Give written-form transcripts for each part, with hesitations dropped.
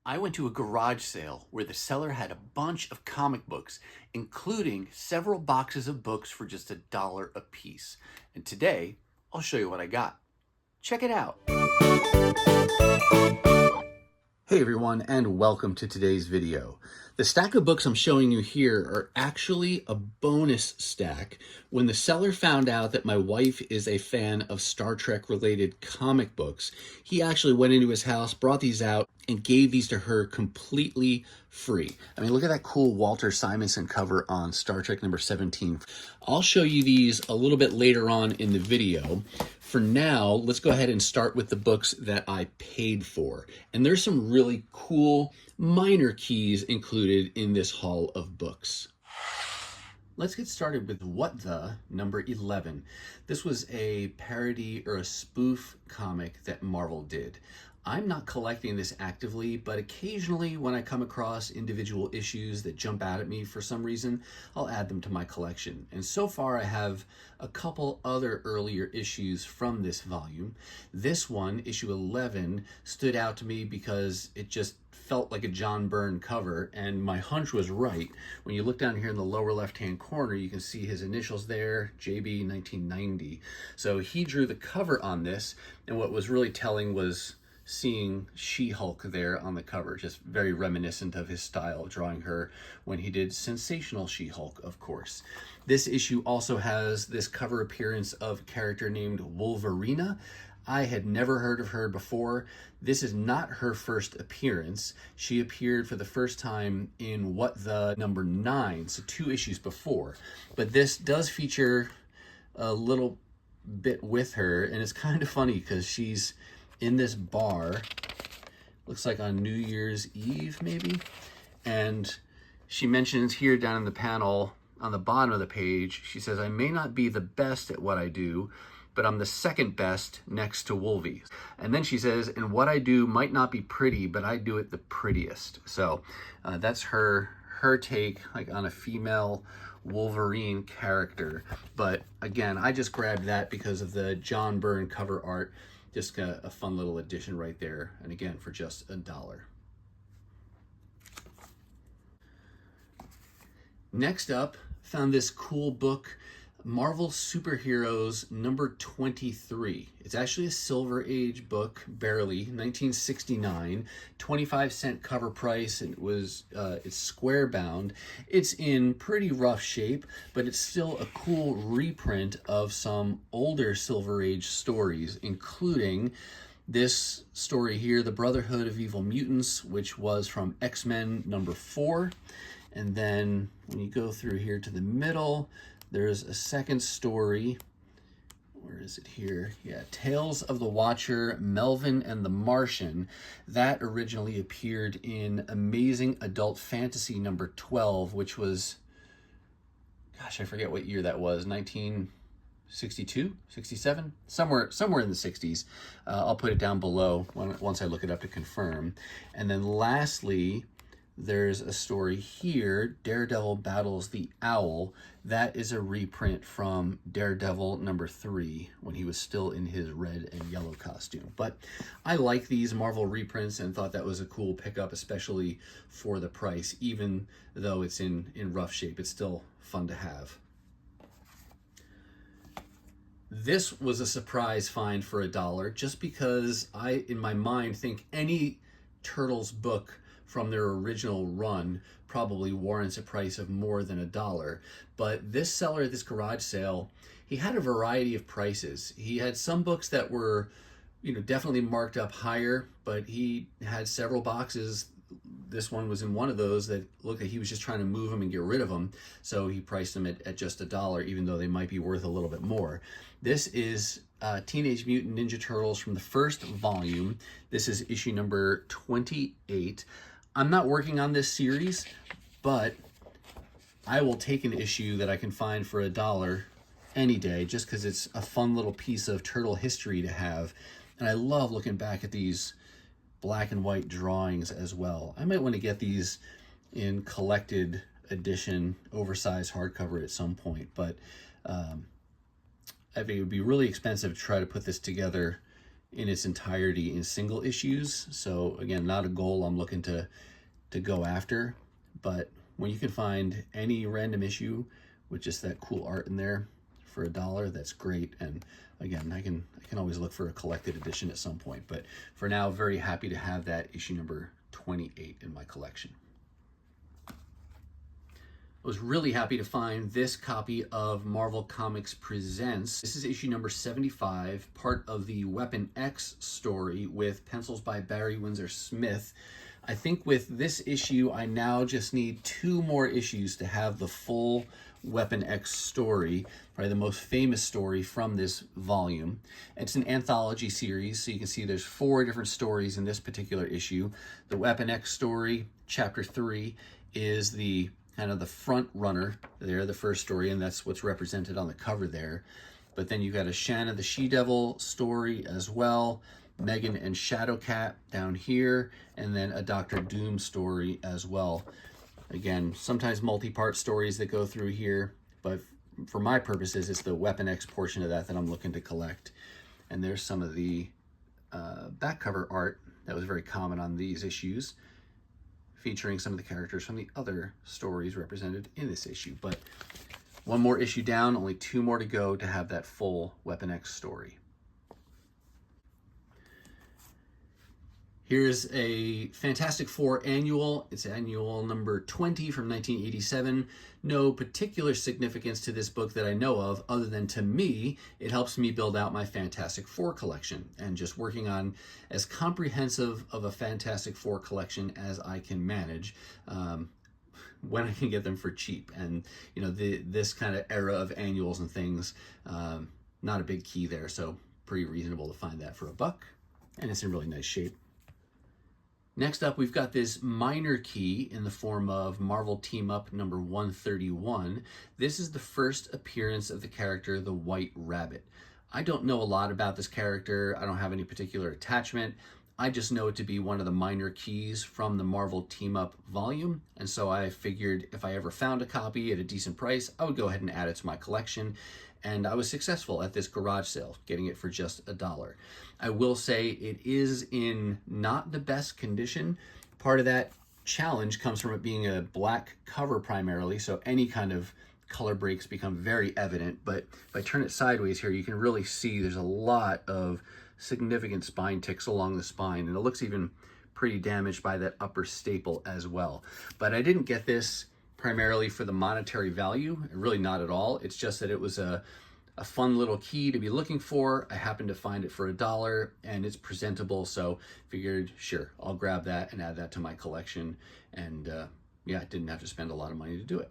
I went to a garage sale where the seller had a bunch of comic books, including several boxes of books for just $1 a piece. And today, I'll show you what I got. Check it out. Hey everyone, and welcome to today's video. The stack of books I'm showing you here are actually a bonus stack. When the seller found out that my wife is a fan of Star Trek related comic books, he actually went into his house, brought these out, and gave these to her completely free. I mean, look at that cool Walter Simonson cover on Star Trek number 17. I'll show you these a little bit later on in the video. For now, let's go ahead and start with the books that I paid for. And there's some really cool minor keys included in this haul of books. Let's get started with What the number 11. This was a parody or a spoof comic that Marvel did. I'm not collecting this actively, but occasionally when I come across individual issues that jump out at me for some reason, I'll add them to my collection. And so far I have a couple other earlier issues from this volume. This one, issue 11, stood out to me because it just felt like a John Byrne cover, and my hunch was right. When you look down here in the lower left-hand corner, you can see his initials there, JB 1990. So he drew the cover on this, and what was really telling was seeing She-Hulk there on the cover, just very reminiscent of his style of drawing her when he did Sensational She-Hulk, of course. This issue also has this cover appearance of a character named Wolverina. I had never heard of her before. This is not her first appearance. She appeared for the first time in What the number 9, so 2 issues before. But this does feature a little bit with her, and it's kind of funny because she's in this bar, looks like on New Year's Eve maybe, and she mentions here down in the panel on the bottom of the page, she says, "I may not be the best at what I do, but I'm the second best next to Wolvie." And then she says, "And what I do might not be pretty, but I do it the prettiest." So that's her take like on a female Wolverine character. But again, I just grabbed that because of the John Byrne cover art. Just a fun little addition right there. And again, for just $1. Next up, found this cool book, Marvel Superheroes number 23. It's actually a Silver Age book, barely, 1969, 25-cent cover price. It was, it's square bound. It's in pretty rough shape, but it's still a cool reprint of some older Silver Age stories, including this story here, The Brotherhood of Evil Mutants, which was from X-Men number 4. And then when you go through here to the middle, there's a second story. Where is it here? Yeah, Tales of the Watcher, Melvin and the Martian. That originally appeared in Amazing Adult Fantasy number 12, which was, gosh, I forget what year that was, 1962, 67, somewhere in the 60s. I'll put it down below once I look it up to confirm. And then lastly, there's a story here, Daredevil Battles the Owl. That is a reprint from Daredevil number 3 when he was still in his red and yellow costume. But I like these Marvel reprints and thought that was a cool pickup, especially for the price. Even though it's in rough shape, it's still fun to have. This was a surprise find for $1, just because I, in my mind, think any Turtles book from their original run probably warrants a price of more than $1. But this seller at this garage sale, he had a variety of prices. He had some books that were, definitely marked up higher, but he had several boxes. This one was in one of those that looked like he was just trying to move them and get rid of them. So he priced them at just $1, even though they might be worth a little bit more. This is Teenage Mutant Ninja Turtles from the first volume. This is issue number 28. I'm not working on this series, but I will take an issue that I can find for $1 any day, just because it's a fun little piece of turtle history to have. And I love looking back at these black and white drawings as well. I might want to get these in collected edition, oversized hardcover at some point, but I think it would be really expensive to try to put this together in its entirety in single issues. So again, not a goal I'm looking to go after, but when you can find any random issue with just that cool art in there for $1, that's great. And again, I can always look for a collected edition at some point, but for now, very happy to have that issue number 28 in my collection. I was really happy to find this copy of Marvel Comics Presents. This is issue number 75, part of the Weapon X story with pencils by Barry Windsor Smith. I think with this issue, I now just need 2 more issues to have the full Weapon X story, probably the most famous story from this volume. It's an anthology series, so you can see there's 4 different stories in this particular issue. The Weapon X story, chapter 3, is the kind of the front runner there, the first story, and that's what's represented on the cover there. But then you've got a Shanna the She-Devil story as well, Megan and Shadowcat down here, and then a Doctor Doom story as well. Again, sometimes multi-part stories that go through here, but for my purposes, it's the Weapon X portion of that I'm looking to collect. And there's some of the back cover art that was very common on these issues, featuring some of the characters from the other stories represented in this issue. But 1 more issue down, only 2 more to go to have that full Weapon X story. Here's a Fantastic Four annual. It's annual number 20 from 1987. No particular significance to this book that I know of, other than to me, it helps me build out my Fantastic Four collection and just working on as comprehensive of a Fantastic Four collection as I can manage when I can get them for cheap. And you know, this kind of era of annuals and things, not a big key there, so pretty reasonable to find that for $1, and it's in really nice shape. Next up, we've got this minor key in the form of Marvel Team Up number 131. This is the first appearance of the character, the White Rabbit. I don't know a lot about this character. I don't have any particular attachment. I just know it to be one of the minor keys from the Marvel Team Up volume. And so I figured if I ever found a copy at a decent price, I would go ahead and add it to my collection. And I was successful at this garage sale, getting it for just $1. I will say it is in not the best condition. Part of that challenge comes from it being a black cover primarily, so any kind of color breaks become very evident. But if I turn it sideways here, you can really see there's a lot of significant spine ticks along the spine, and it looks even pretty damaged by that upper staple as well. But I didn't get this primarily for the monetary value, really not at all. It's just that it was a fun little key to be looking for. I happened to find it for $1 and it's presentable, so figured, sure, I'll grab that and add that to my collection. And yeah, didn't have to spend a lot of money to do it.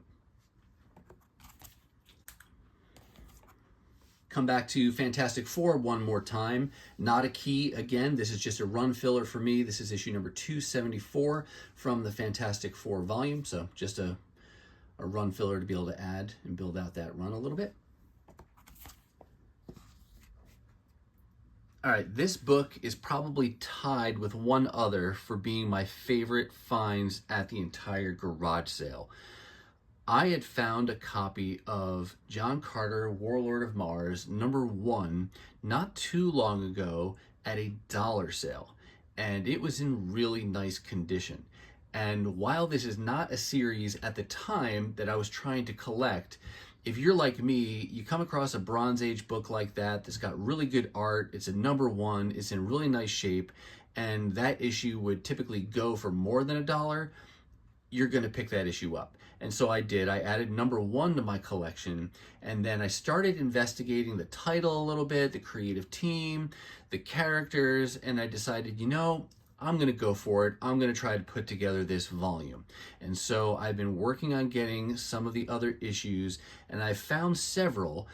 Come back to Fantastic Four 1 more time. Not a key again. This is just a run filler for me. This is issue number 274 from the Fantastic Four volume. So just a run filler to be able to add and build out that run a little bit. All right, this book is probably tied with 1 other for being my favorite finds at the entire garage sale. I had found a copy of John Carter, Warlord of Mars, number 1, not too long ago at a dollar sale, and it was in really nice condition. And while this is not a series at the time that I was trying to collect, if you're like me, you come across a Bronze Age book like that that's got really good art, it's a number 1, it's in really nice shape, and that issue would typically go for more than $1, you're gonna pick that issue up. And so I did. I added number 1 to my collection, and then I started investigating the title a little bit, the creative team, the characters, and I decided, you know, I'm gonna go for it. I'm gonna try to put together this volume. And so I've been working on getting some of the other issues, and I found several.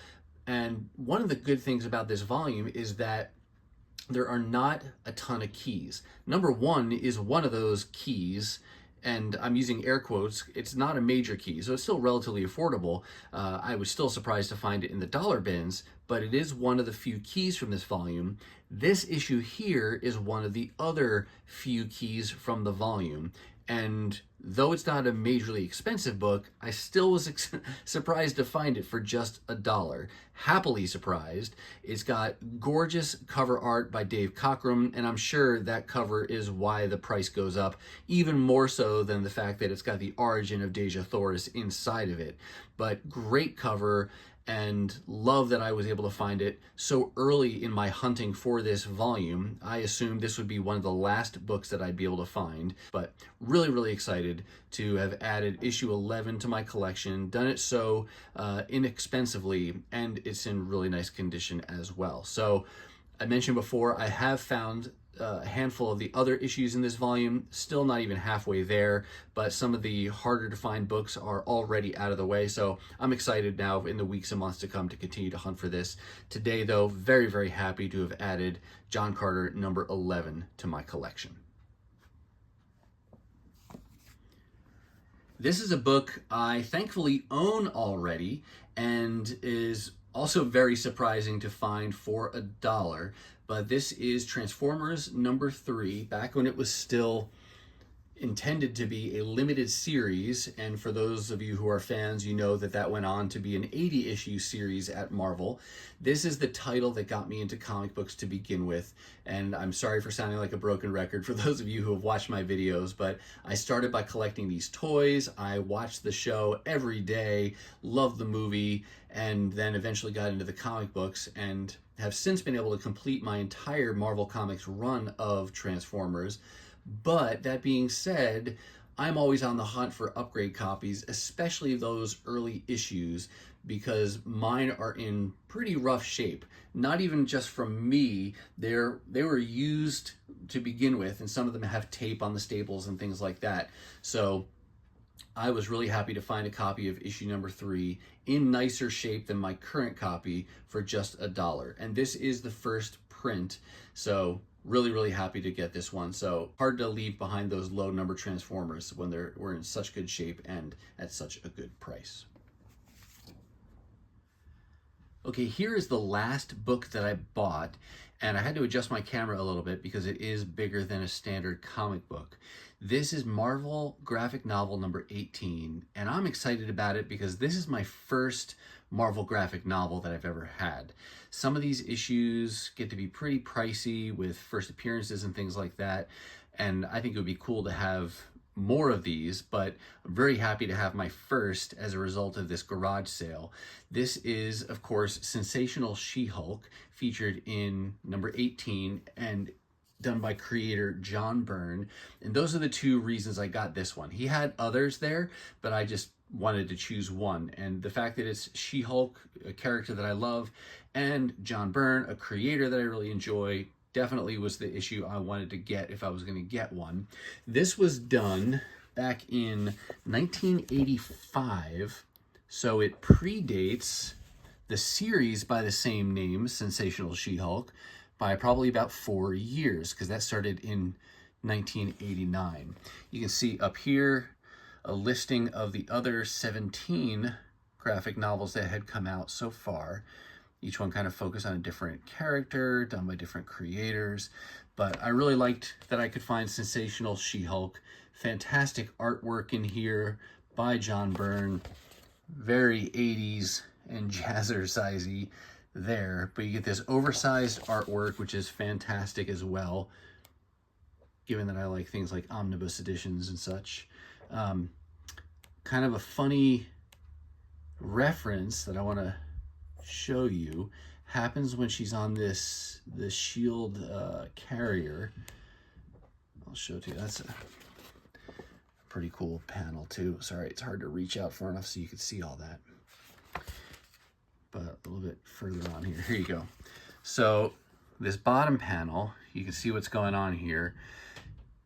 And one of the good things about this volume is that there are not a ton of keys. Number 1 is one of those keys, and I'm using air quotes. It's not a major key, so it's still relatively affordable. I was still surprised to find it in the dollar bins, but it is one of the few keys from this volume. This issue here is one of the other few keys from the volume. And though it's not a majorly expensive book, I still was surprised to find it for just $1. Happily surprised. It's got gorgeous cover art by Dave Cockrum, and I'm sure that cover is why the price goes up, even more so than the fact that it's got the origin of Dejah Thoris inside of it. But great cover, and love that I was able to find it so early in my hunting for this volume. I assumed this would be one of the last books that I'd be able to find, but really excited to have added issue 11 to my collection, done it so inexpensively, and it's in really nice condition as well. So I mentioned before, I have found a handful of the other issues in this volume, still not even halfway there, but some of the harder to find books are already out of the way, so I'm excited now in the weeks and months to come to continue to hunt for this. Today though, very happy to have added John Carter number 11 to my collection. This is a book I thankfully own already, and is also very surprising to find for $1, but this is Transformers number 3, back when it was still intended to be a limited series, and for those of you who are fans, you know that that went on to be an 80-issue series at Marvel. This is the title that got me into comic books to begin with, and I'm sorry for sounding like a broken record for those of you who have watched my videos, but I started by collecting these toys. I watched the show every day, loved the movie, and then eventually got into the comic books, and have since been able to complete my entire Marvel Comics run of Transformers. But that being said, I'm always on the hunt for upgrade copies, especially those early issues, because mine are in pretty rough shape. Not even just from me, they were used to begin with, and some of them have tape on the staples and things like that. So I was really happy to find a copy of issue number 3 in nicer shape than my current copy for just $1. And this is the first print, so really happy to get this one. So hard to leave behind those low number Transformers when we're in such good shape and at such a good price. Okay, here is the last book that I bought, and I had to adjust my camera a little bit because it is bigger than a standard comic book. This is Marvel graphic novel number 18, and I'm excited about it because this is my first Marvel graphic novel that I've ever had. Some of these issues get to be pretty pricey with first appearances and things like that, and I think it would be cool to have more of these, but I'm very happy to have my first as a result of this garage sale. This is, of course, Sensational She-Hulk, featured in number 18 and done by creator John Byrne. And those are the two reasons I got this one. He had others there, but I just wanted to choose one. And the fact that it's She-Hulk, a character that I love, and John Byrne, a creator that I really enjoy, definitely was the issue I wanted to get if I was going to get one. This was done back in 1985, so it predates the series by the same name, Sensational She-Hulk, by probably about 4 years, because that started in 1989. You can see up here a listing of the other 17 graphic novels that had come out so far. Each one kind of focused on a different character, done by different creators. But I really liked that I could find Sensational She-Hulk. Fantastic artwork in here by John Byrne. Very 80s and jazzercise-y there. But you get this oversized artwork, which is fantastic as well, given that I like things like omnibus editions and such. Kind of a funny reference that I want to show you happens when she's on the shield carrier. I'll show it to you. That's a pretty cool panel too. Sorry, it's hard to reach out far enough so you can see all that, but a little bit further on here. Here you go. So this bottom panel, you can see what's going on here.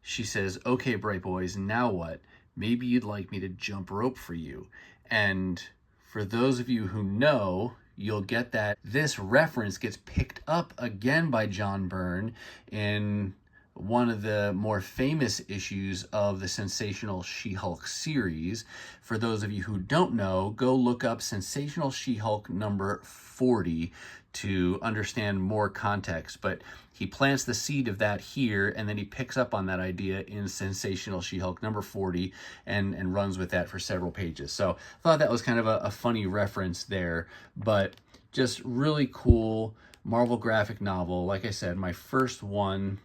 She says, "Okay, bright boys, now what? Maybe you'd like me to jump rope for you." And for those of you who know, you'll get that this reference gets picked up again by John Byrne in one of the more famous issues of the Sensational She-Hulk series. For those of you who don't know, go look up Sensational She-Hulk number 40 to understand more context. But he plants the seed of that here, and then he picks up on that idea in Sensational She-Hulk number 40 and runs with that for several pages. So I thought that was kind of a funny reference there, but just really cool Marvel graphic novel. Like I said, my first one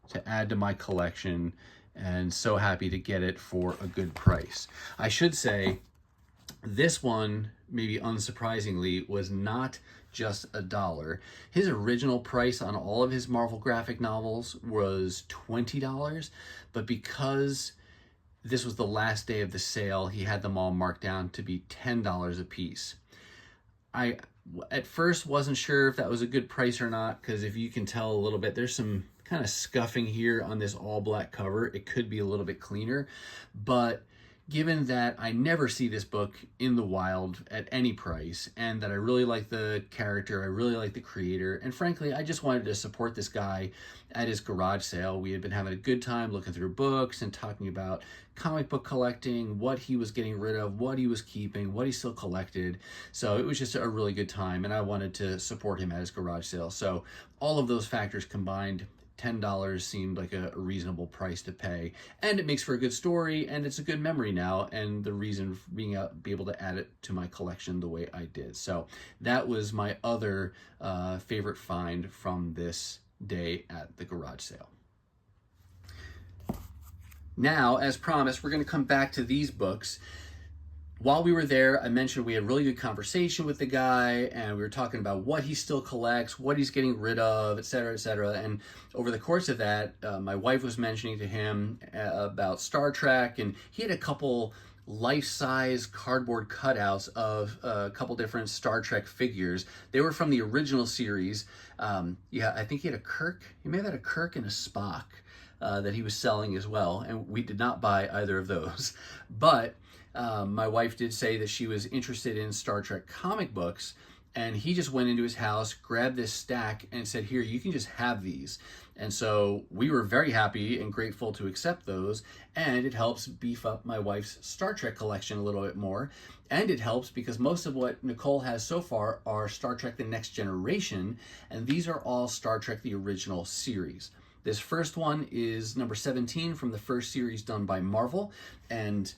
to add to my collection, and so happy to get it for a good price. I should say this one, maybe unsurprisingly, was not just $1. His original price on all of his Marvel graphic novels was $20, but because this was the last day of the sale, he had them all marked down to be $10 a piece. I at first wasn't sure if that was a good price or not, because if you can tell a little bit, there's some kind of scuffing here on this all black cover. It could be a little bit cleaner, but given that I never see this book in the wild at any price, and that I really like the character, I really like the creator, and frankly, I just wanted to support this guy at his garage sale. We had been having a good time looking through books and talking about comic book collecting, what he was getting rid of, what he was keeping, what he still collected. So it was just a really good time, and I wanted to support him at his garage sale. So all of those factors combined, $10 seemed like a reasonable price to pay, and it makes for a good story, and it's a good memory now, and the reason for be able to add it to my collection the way I did. So that was my other favorite find from this day at the garage sale. Now, as promised, we're going to come back to these books. While we were there, I mentioned we had a really good conversation with the guy, and we were talking about what he still collects, what he's getting rid of, etc., etc. And over the course of that, my wife was mentioning to him about Star Trek, and he had a couple life-size cardboard cutouts of a couple different Star Trek figures. They were from the original series. Yeah, I think he had a Kirk. He may have had a Kirk and a Spock that he was selling as well, and we did not buy either of those. But my wife did say that she was interested in Star Trek comic books, and he just went into his house, grabbed this stack, and said, here, you can just have these. And so we were very happy and grateful to accept those, and it helps beef up my wife's Star Trek collection a little bit more. And it helps because most of what Nicole has so far are Star Trek The Next Generation, and these are all Star Trek the original series. This first one is number 17 from the first series done by Marvel, and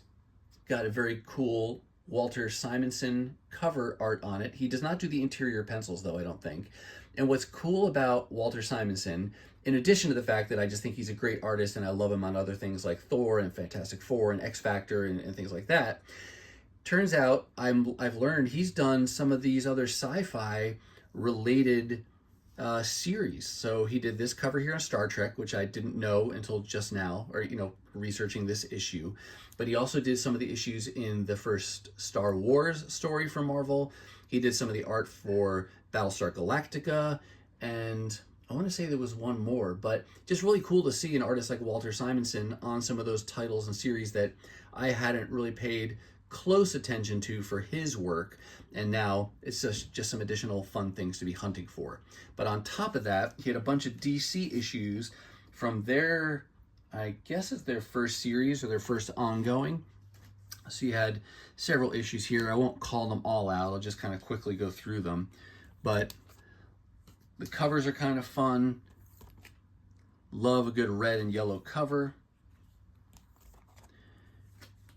got a very cool Walter Simonson cover art on it. He does not do the interior pencils, though, I don't think. And what's cool about Walter Simonson, in addition to the fact that I just think he's a great artist and I love him on other things like Thor and Fantastic Four and X Factor and things like that, turns out I've learned he's done some of these other sci-fi related series. So he did this cover here on Star Trek, which I didn't know until just now, or researching this issue. But he also did some of the issues in the first Star Wars story from Marvel. He did some of the art for Battlestar Galactica, and I want to say there was one more, but just really cool to see an artist like Walter Simonson on some of those titles and series that I hadn't really paid close attention to for his work, and now it's just some additional fun things to be hunting for. But on top of that, he had a bunch of DC issues from their, I guess it's their first series or their first ongoing. So you had several issues here. I won't call them all out. I'll just kind of quickly go through them. But the covers are kind of fun. Love a good red and yellow cover.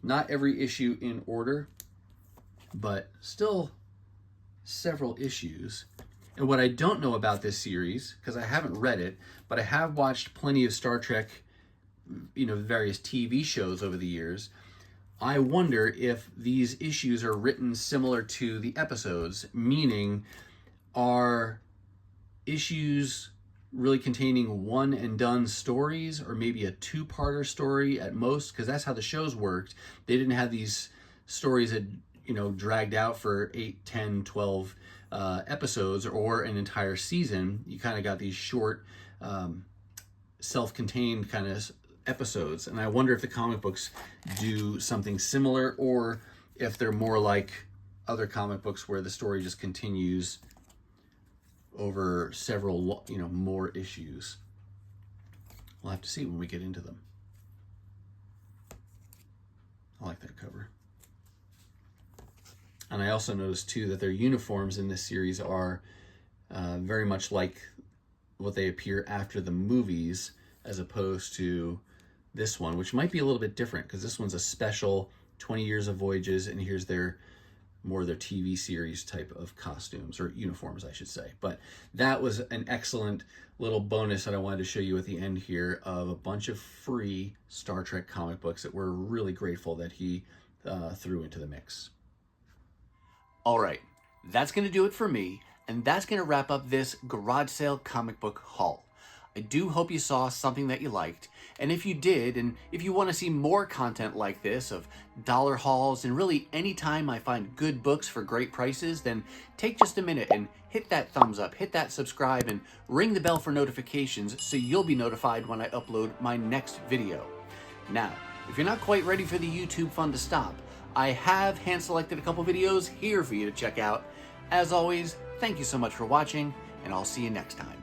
Not every issue in order, but still several issues. And what I don't know about this series, because I haven't read it, but I have watched plenty of Star Trek, various TV shows over the years. I wonder if these issues are written similar to the episodes, meaning are issues really containing one and done stories, or maybe a two-parter story at most, because that's how the shows worked. They didn't have these stories that dragged out for 8, 10, 12 episodes or an entire season. You kind of got these short self-contained kind of episodes, and I wonder if the comic books do something similar, or if they're more like other comic books where the story just continues over several more issues. We'll have to see when we get into them. I like that cover. And I also noticed too that their uniforms in this series are very much like what they appear after the movies, as opposed to this one, which might be a little bit different because this one's a special 20 Years of Voyages, and here's their more their TV series type of costumes, or uniforms, I should say. But that was an excellent little bonus that I wanted to show you at the end here of a bunch of free Star Trek comic books that we're really grateful that he threw into the mix. All right, that's going to do it for me, and that's going to wrap up this garage sale comic book haul. I do hope you saw something that you liked, and if you did, and if you want to see more content like this of dollar hauls, and really anytime I find good books for great prices, then take just a minute and hit that thumbs up, hit that subscribe, and ring the bell for notifications so you'll be notified when I upload my next video. Now, if you're not quite ready for the YouTube fun to stop, I have hand-selected a couple videos here for you to check out. As always, thank you so much for watching, and I'll see you next time.